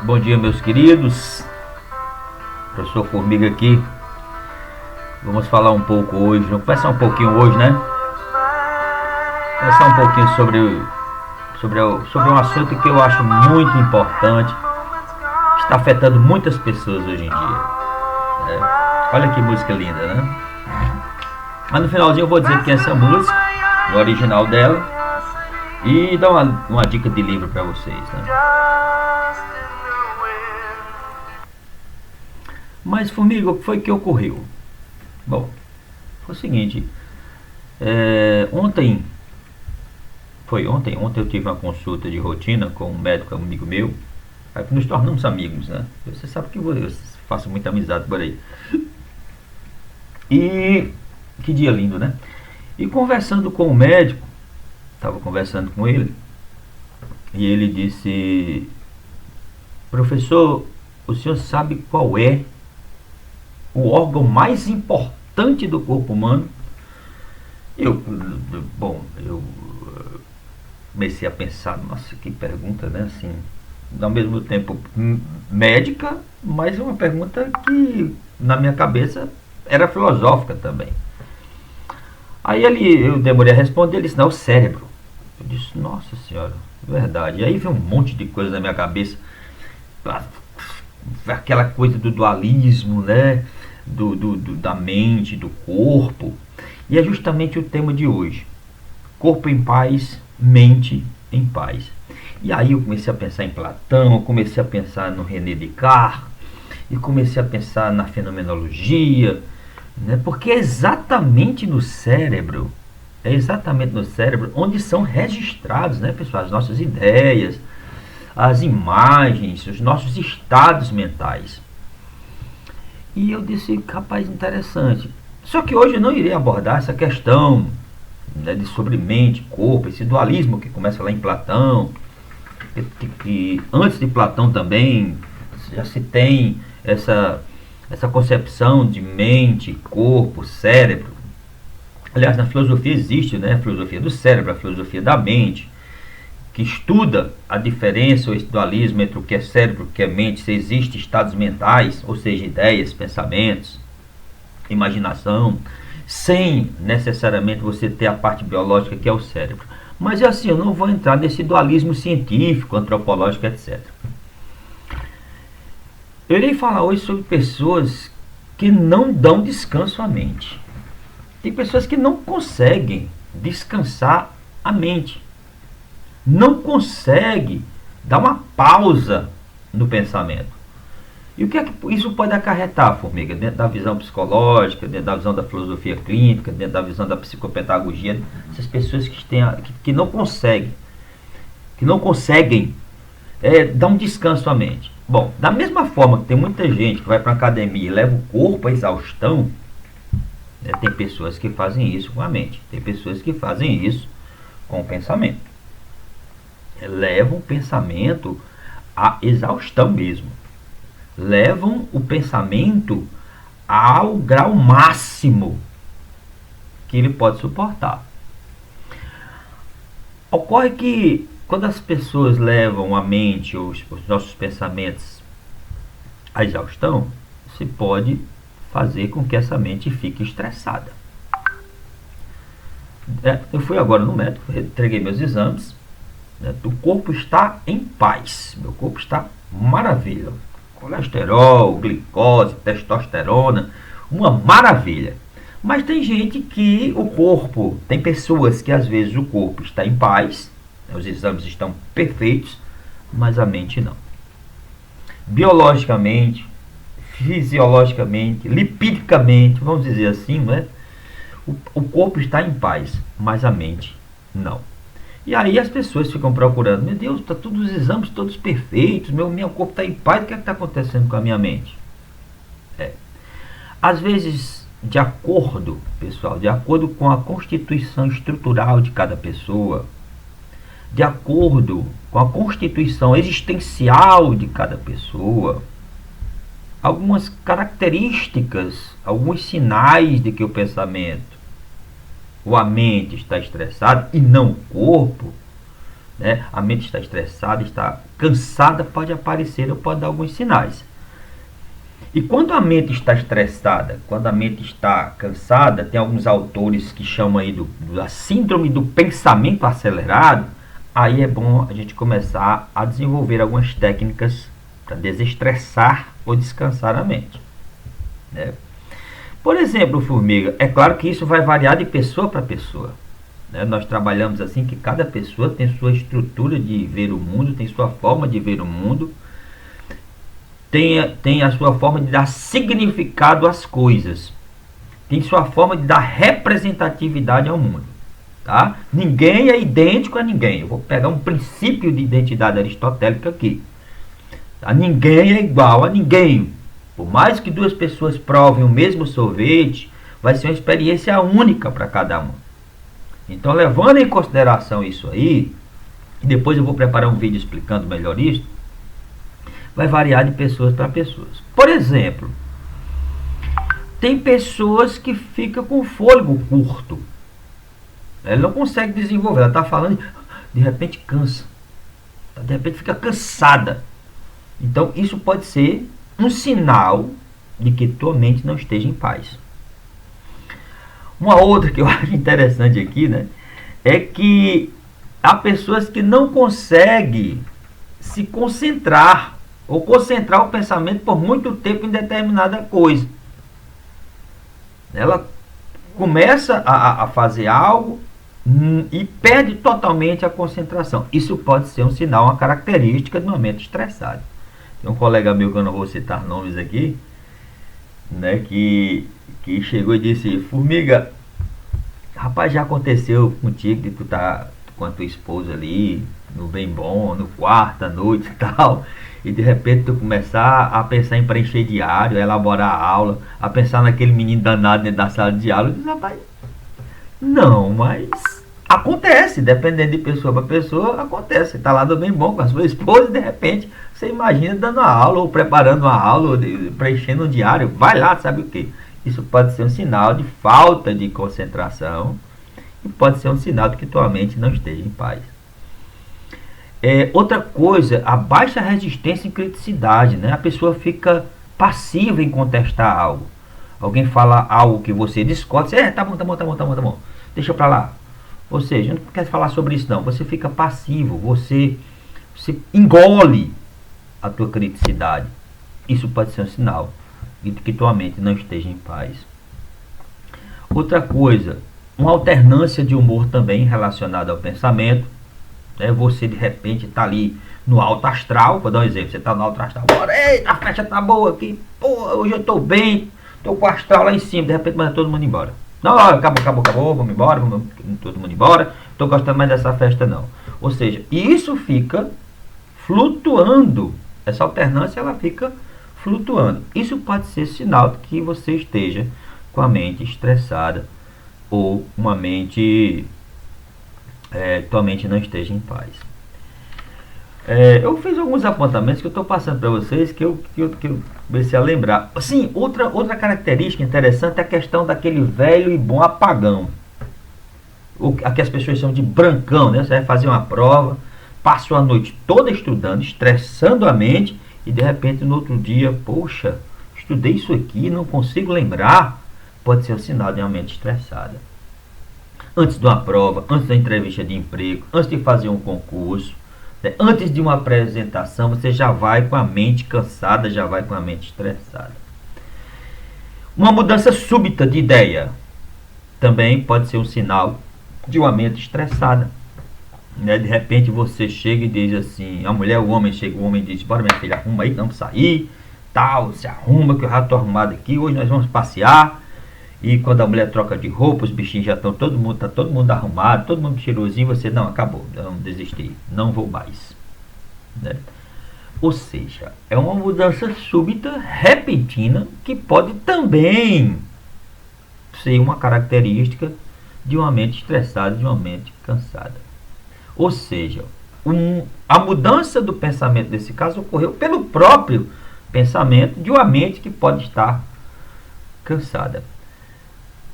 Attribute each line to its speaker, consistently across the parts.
Speaker 1: Bom dia, meus queridos. Professor Formiga aqui. Vamos falar um pouco hoje, vamos conversar um pouquinho hoje, né? Conversar um pouquinho sobre um assunto que eu acho muito importante, que está afetando muitas pessoas hoje em dia. Olha que música linda, né? Mas no finalzinho eu vou dizer quem é essa música, o original dela, e dar uma dica de livro para vocês, né? Mas, Formiga, o que foi que ocorreu? Bom, foi o seguinte, ontem eu tive uma consulta de rotina com um médico amigo meu, aí nos tornamos amigos, né? Você sabe que eu faço muita amizade por aí. E que dia lindo, né? E conversando com o médico, estava conversando com ele, e ele disse: professor, o senhor sabe qual é o órgão mais importante do corpo humano? Eu comecei a pensar, nossa, que pergunta, né? Assim, ao mesmo tempo médica, mas uma pergunta que na minha cabeça era filosófica também. Aí eu demorei a responder, ele disse: não, o cérebro. Eu disse: nossa senhora, verdade. E aí veio um monte de coisa na minha cabeça, aquela coisa do dualismo, né? Da mente, do corpo. E é justamente o tema de hoje: corpo em paz, mente em paz. E aí eu comecei a pensar em Platão, eu comecei a pensar no René Descartes, e comecei a pensar na fenomenologia, né? Porque é exatamente no cérebro onde são registrados, né, pessoal, as nossas ideias, as imagens, os nossos estados mentais. E eu disse: rapaz, interessante. Só que hoje eu não irei abordar essa questão, né, de sobre mente, corpo, esse dualismo que começa lá em Platão, que antes de Platão também já se tem essa concepção de mente, corpo, cérebro. Aliás, na filosofia existe, né, a filosofia do cérebro, a filosofia da mente, que estuda a diferença ou esse dualismo entre o que é cérebro e o que é mente, se existem estados mentais, ou seja, ideias, pensamentos, imaginação, sem necessariamente você ter a parte biológica que é o cérebro. Mas assim, eu não vou entrar nesse dualismo científico, antropológico, etc. Eu irei falar hoje sobre pessoas que não dão descanso à mente. Tem pessoas que não conseguem descansar a mente, não consegue dar uma pausa no pensamento. E o que é que isso pode acarretar, Formiga, dentro da visão psicológica, dentro da visão da filosofia clínica, dentro da visão da psicopedagogia? Essas pessoas que não conseguem dar um descanso à mente. Bom, da mesma forma que tem muita gente que vai para a academia e leva o corpo à exaustão, né, tem pessoas que fazem isso com a mente, tem pessoas que fazem isso com o pensamento. Levam o pensamento à exaustão mesmo. Levam o pensamento ao grau máximo que ele pode suportar. Ocorre que quando as pessoas levam a mente, os nossos pensamentos à exaustão, se pode fazer com que essa mente fique estressada. Eu fui agora no médico, entreguei meus exames, né? O corpo está em paz, meu corpo está maravilha. Colesterol, glicose, testosterona, uma maravilha. Mas tem gente que tem pessoas que às vezes o corpo está em paz, os exames estão perfeitos, mas a mente não. Biologicamente, fisiologicamente, lipidicamente, vamos dizer assim, né? O corpo está em paz, mas a mente não. E aí as pessoas ficam procurando: meu Deus, tá todos os exames todos perfeitos, meu corpo está em paz, o que é que está acontecendo com a minha mente? Às vezes, de acordo com a constituição estrutural de cada pessoa, de acordo com a constituição existencial de cada pessoa, algumas características, alguns sinais de que o pensamento ou a mente está estressado e não o corpo, né? A mente está estressada, está cansada, pode aparecer ou pode dar alguns sinais. E quando a mente está estressada, quando a mente está cansada, tem alguns autores que chamam aí da síndrome do pensamento acelerado. Aí é bom a gente começar a desenvolver algumas técnicas para desestressar ou descansar a mente, né? Por exemplo, formiga, é claro que isso vai variar de pessoa para pessoa, né? Nós trabalhamos assim que cada pessoa tem sua estrutura de ver o mundo, tem sua forma de ver o mundo, tem a sua forma de dar significado às coisas, tem sua forma de dar representatividade ao mundo, tá? Ninguém é idêntico a ninguém. Eu vou pegar um princípio de identidade aristotélica aqui, tá? Ninguém é igual a ninguém. Por mais que duas pessoas provem o mesmo sorvete, vai ser uma experiência única para cada um. Então, levando em consideração isso aí, e depois eu vou preparar um vídeo explicando melhor isso, vai variar de pessoas para pessoas. Por exemplo, tem pessoas que ficam com fôlego curto. Ela não consegue desenvolver. Ela está falando, de repente cansa. De repente fica cansada. Então isso pode ser um sinal de que tua mente não esteja em paz. Uma outra que eu acho interessante aqui, né, é que há pessoas que não conseguem se concentrar ou concentrar o pensamento por muito tempo em determinada coisa. Ela começa a fazer algo e perde totalmente a concentração. Isso pode ser um sinal, uma característica de uma mente estressada. Tem um colega meu, que eu não vou citar nomes aqui, né, que chegou e disse: formiga, rapaz, já aconteceu contigo de tu tá com a tua esposa ali no bem bom, no quarto à noite e tal, e de repente tu começar a pensar em preencher diário, a elaborar a aula, a pensar naquele menino danado dentro da sala de aula. Eu disse: rapaz, não, mas acontece, dependendo de pessoa para pessoa, acontece. Você está lá do bem bom com a sua esposa e de repente você imagina dando uma aula, ou preparando uma aula, ou preenchendo um diário, vai lá, sabe o que? Isso pode ser um sinal de falta de concentração e pode ser um sinal de que tua mente não esteja em paz. Outra coisa, a baixa resistência em criticidade, né? A pessoa fica passiva em contestar algo. Alguém fala algo que você discorda, você, tá bom, deixa pra lá. Ou seja, não quer falar sobre isso não, você fica passivo, você engole a tua criticidade. Isso pode ser um sinal de que tua mente não esteja em paz. Outra coisa, uma alternância de humor também relacionada ao pensamento. Você de repente está ali no alto astral, vou dar um exemplo, você está no alto astral, bora, eita, a festa tá boa aqui, pô, hoje eu estou bem, estou com o astral lá em cima, de repente manda todo mundo embora. Não, acabou, vamos embora, vamos todo mundo embora, estou gostando mais dessa festa não. Ou seja, isso fica flutuando, essa alternância ela fica flutuando. Isso pode ser sinal de que você esteja com a mente estressada ou uma mente... tua mente não esteja em paz. Eu fiz alguns apontamentos que eu estou passando para vocês que eu comecei a lembrar. Sim, outra característica interessante é a questão daquele velho e bom apagão. Aqui as pessoas chamam de brancão, né? Você vai fazer uma prova, passou a noite toda estudando, estressando a mente e de repente no outro dia, poxa, estudei isso aqui, não consigo lembrar. Pode ser um sinal de uma mente estressada. Antes de uma prova, antes da entrevista de emprego, antes de fazer um concurso, né, antes de uma apresentação, você já vai com a mente cansada, já vai com a mente estressada. Uma mudança súbita de ideia também pode ser um sinal de uma mente estressada. Né? De repente você chega e diz assim, a mulher, o homem chega, o homem diz: bora minha filha, arruma aí, vamos sair, tal, se arruma que eu já estou arrumado aqui, hoje nós vamos passear. E quando a mulher troca de roupa, os bichinhos já estão, tá todo mundo arrumado, todo mundo cheirosinho, você, não, acabou, vamos desistir, não vou mais. Né? Ou seja, é uma mudança súbita, repentina, que pode também ser uma característica de uma mente estressada, de uma mente cansada. Ou seja, a mudança do pensamento nesse caso ocorreu pelo próprio pensamento de uma mente que pode estar cansada.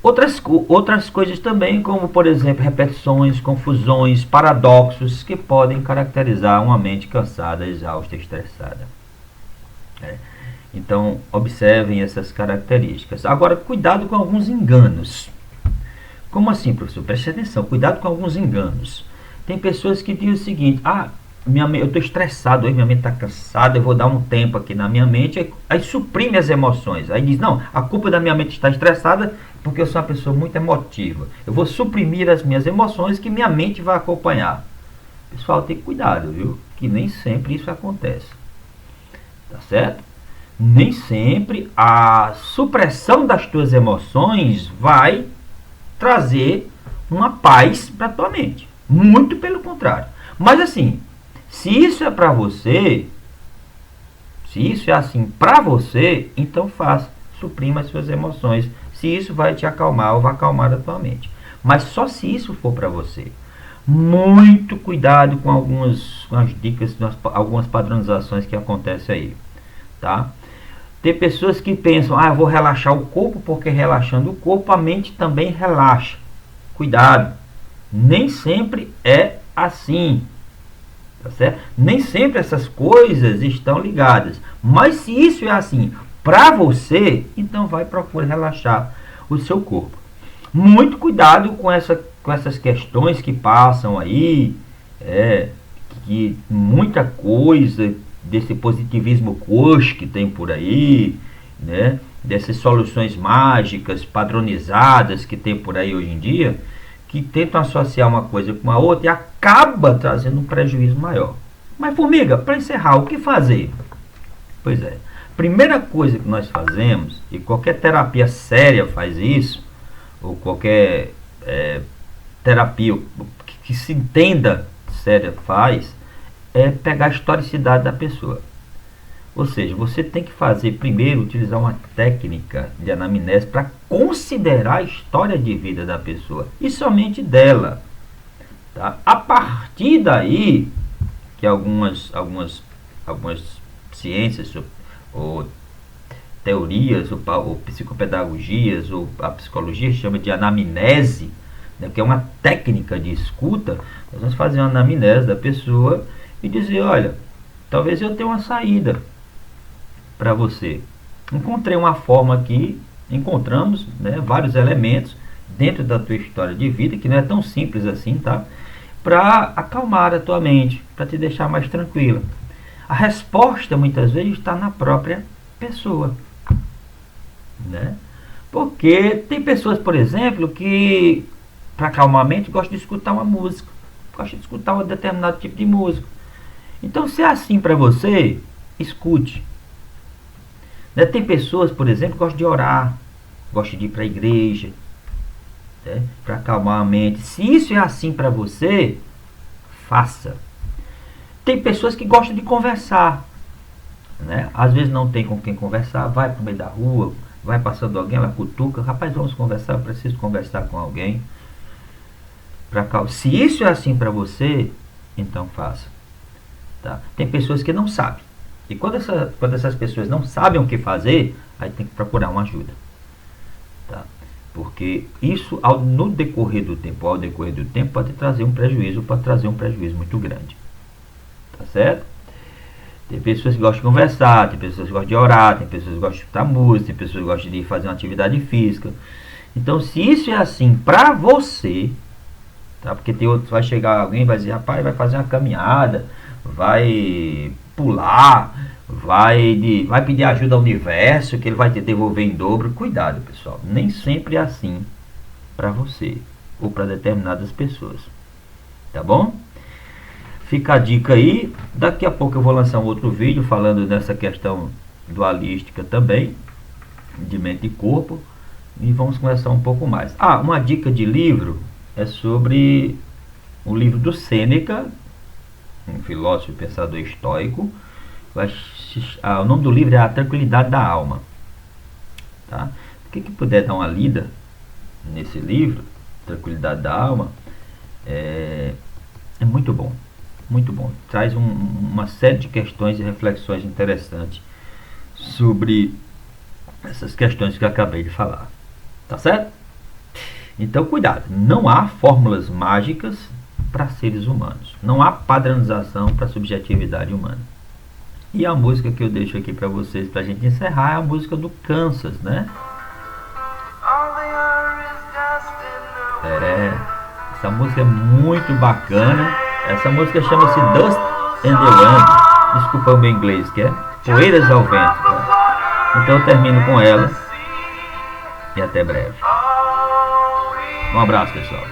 Speaker 1: Outras coisas também, como por exemplo repetições, confusões, paradoxos, que podem caracterizar uma mente cansada, exausta, estressada. Então, observem essas características. Agora, cuidado com alguns enganos. Como assim, professor? Preste atenção, cuidado com alguns enganos. Tem pessoas que dizem o seguinte: eu estou estressado, hoje minha mente está cansada, eu vou dar um tempo aqui na minha mente, aí suprime as emoções. Aí diz: não, a culpa da minha mente está estressada porque eu sou uma pessoa muito emotiva. Eu vou suprimir as minhas emoções que minha mente vai acompanhar. Pessoal, tem cuidado, viu? Que nem sempre isso acontece. Tá certo? Nem sempre a supressão das tuas emoções vai trazer uma paz para tua mente. Muito pelo contrário. Mas assim, se isso é para você, se isso é assim para você, então faça, suprima as suas emoções. Se isso vai te acalmar ou vai acalmar a tua mente. Mas só se isso for para você. Muito cuidado com algumas dicas, algumas padronizações que acontecem aí, tá? Tem pessoas que pensam: eu vou relaxar o corpo, porque relaxando o corpo a mente também relaxa. Cuidado, nem sempre é assim, tá certo? Nem sempre essas coisas estão ligadas. Mas se isso é assim para você, então vai procurar relaxar o seu corpo. Muito cuidado com essas questões que passam aí, que muita coisa desse positivismo coach que tem por aí, né? Dessas soluções mágicas padronizadas que tem por aí hoje em dia, que tentam associar uma coisa com a outra e acaba trazendo um prejuízo maior. Mas, formiga, para encerrar, o que fazer? Pois é, primeira coisa que nós fazemos, e qualquer terapia séria faz isso, ou qualquer terapia que se entenda séria faz, é pegar a historicidade da pessoa. Ou seja, você tem que fazer primeiro, utilizar uma técnica de anamnese para considerar a história de vida da pessoa e somente dela. Tá? A partir daí, que algumas ciências ou teorias ou psicopedagogias ou a psicologia chama de anamnese, né, que é uma técnica de escuta. Nós vamos fazer uma anamnese da pessoa e dizer: olha, talvez eu tenha uma saída para você. Encontrei uma forma aqui, encontramos, né, vários elementos dentro da tua história de vida, que não é tão simples assim, tá? Para acalmar a tua mente, para te deixar mais tranquila. A resposta muitas vezes está na própria pessoa, né? Porque tem pessoas, por exemplo, que para acalmar a mente gostam de escutar uma música, gostam de escutar um determinado tipo de música. Então, se é assim para você, escute. Né? Tem pessoas, por exemplo, que gostam de orar, gostam de ir para a igreja, né? Para acalmar a mente. Se isso é assim para você, faça. Tem pessoas que gostam de conversar, né? Às vezes não tem com quem conversar, vai para o meio da rua, vai passando alguém, ela cutuca: rapaz, vamos conversar, eu preciso conversar com alguém. Se isso é assim para você, então faça. Tá? Tem pessoas que não sabem. E quando essas pessoas não sabem o que fazer, aí tem que procurar uma ajuda. Tá? Porque isso, no decorrer do tempo, pode trazer um prejuízo, muito grande. Tá certo? Tem pessoas que gostam de conversar, tem pessoas que gostam de orar, tem pessoas que gostam de escutar música, tem pessoas que gostam de fazer uma atividade física. Então, se isso é assim pra você, tá? Porque tem outros, vai chegar alguém e vai dizer: rapaz, vai fazer uma caminhada, vai pular, vai pedir ajuda ao universo, que ele vai te devolver em dobro. Cuidado, pessoal, nem sempre é assim para você ou para determinadas pessoas, tá bom? Fica a dica aí. Daqui a pouco eu vou lançar um outro vídeo falando dessa questão dualística também, de mente e corpo, e vamos conversar um pouco mais. Uma dica de livro é sobre o livro do Sêneca, um filósofo e pensador estoico. O nome do livro é A Tranquilidade da Alma. Tá? Quem que puder dar uma lida nesse livro, Tranquilidade da Alma, é muito bom. Muito bom. Traz uma série de questões e reflexões interessantes sobre essas questões que eu acabei de falar. Tá certo? Então, cuidado, não há fórmulas mágicas para seres humanos. Não há padronização para a subjetividade humana. E a música que eu deixo aqui para vocês, para a gente encerrar, é a música do Kansas, né? Essa música é muito bacana. Essa música chama-se Dust and the Wind. Desculpa o meu inglês, que é Poeiras ao Vento. Tá? Então eu termino com ela. E até breve. Um abraço, pessoal.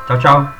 Speaker 1: Tchau, tchau.